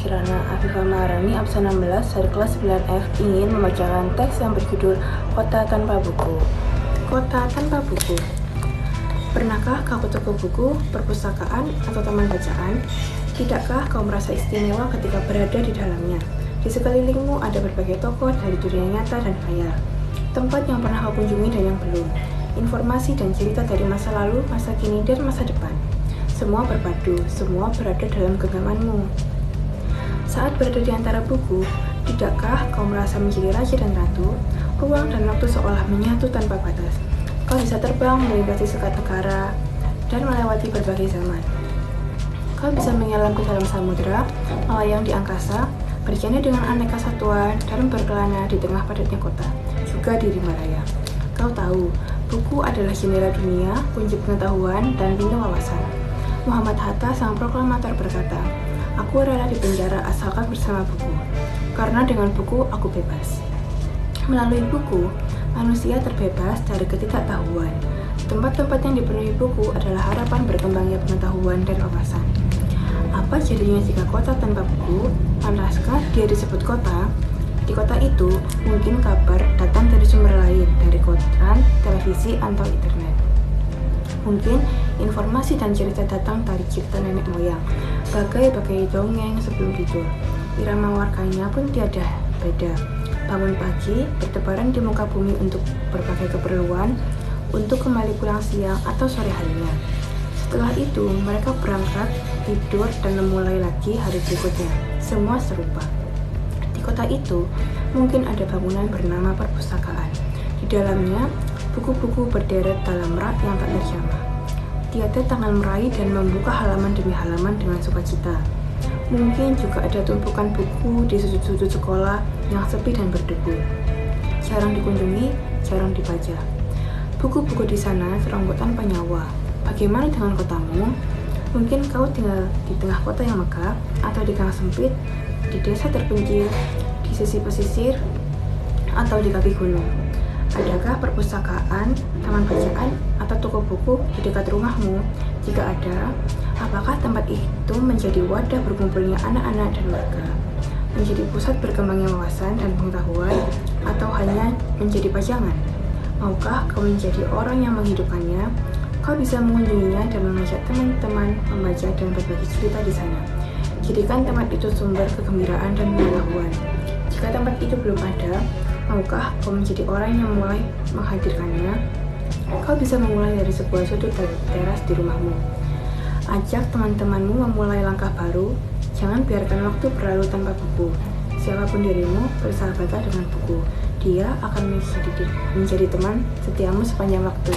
Kirana Afifah Maharani, absen 16 dari kelas 9F ingin membacakan teks yang berjudul Kota Tanpa Buku. Kota Tanpa Buku. Pernahkah kau ke toko buku, perpustakaan, atau taman bacaan? Tidakkah kau merasa istimewa ketika berada di dalamnya? Di sekelilingmu ada berbagai tokoh dari dunia nyata dan khayal. Tempat yang pernah kau kunjungi dan yang belum. Informasi dan cerita dari masa lalu, masa kini, dan masa depan. Semua berpadu, semua berada dalam genggamanmu. Saat berada di antara buku, tidakkah kau merasa menjadi raja dan ratu? Ruang dan waktu seolah menyatu tanpa batas. Kau bisa terbang melintasi sekat negara dan melewati berbagai zaman. Kau bisa menyelam ke dalam samudera, melayang di angkasa, berjana dengan aneka satwa, dan berkelana di tengah padatnya kota, juga di rimba raya. Kau tahu, buku adalah jendela dunia, kunci pengetahuan, dan pintu wawasan. Muhammad Hatta, sang proklamator, berkata, "Aku rela di penjara asalkan bersama buku, karena dengan buku aku bebas." Melalui buku, manusia terbebas dari ketidaktahuan. Tempat-tempat yang dipenuhi buku adalah harapan berkembangnya pengetahuan dan wawasan. Apa jadinya jika kota tanpa buku? Pantaskah dia disebut kota? Di kota itu, mungkin kabar datang dari sumber lain, dari koran, televisi, atau internet. Mungkin informasi dan cerita datang dari cipta nenek moyang, bagai-bagai dongeng sebelum tidur. Irama warganya pun tiada beda. Bangun pagi, bertebaran di muka bumi untuk berbagai keperluan, untuk kembali pulang siang atau sore harinya. Setelah itu, mereka berangkat, tidur, dan memulai lagi hari berikutnya. Semua serupa. Di kota itu, mungkin ada bangunan bernama perpustakaan. Di dalamnya, buku-buku berderet dalam rak yang tak terjamah. Tiada tangan meraih dan membuka halaman demi halaman dengan sukacita. Mungkin juga ada tumpukan buku di sudut-sudut sekolah yang sepi dan berdebu. Jarang dikunjungi, jarang dibaca. Buku-buku di sana seranggut tanpa nyawa. Bagaimana dengan kotamu? Mungkin kau tinggal di tengah kota yang megah, atau di gang sempit, di desa terpencil, di sisi pesisir, atau di kaki gunung. Adakah perpustakaan, taman bacaan, atau toko buku di dekat rumahmu? Jika ada, apakah tempat itu menjadi wadah berkumpulnya anak-anak dan warga? Menjadi pusat berkembangnya wawasan dan pengetahuan, atau hanya menjadi pajangan? Maukah kau menjadi orang yang menghidupkannya? Kau bisa mengunjunginya dan mengajak teman-teman membaca dan berbagi cerita di sana. Jadikan tempat itu sumber kegembiraan dan pengetahuan. Jika tempat itu belum ada, maukah kau menjadi orang yang mulai menghadirkannya? Kau bisa memulai dari sebuah sudut teras di rumahmu. Ajak teman-temanmu memulai langkah baru. Jangan biarkan waktu berlalu tanpa buku. Siapapun dirimu, bersahabatlah dengan buku. Dia akan menjadi teman setiamu sepanjang waktu.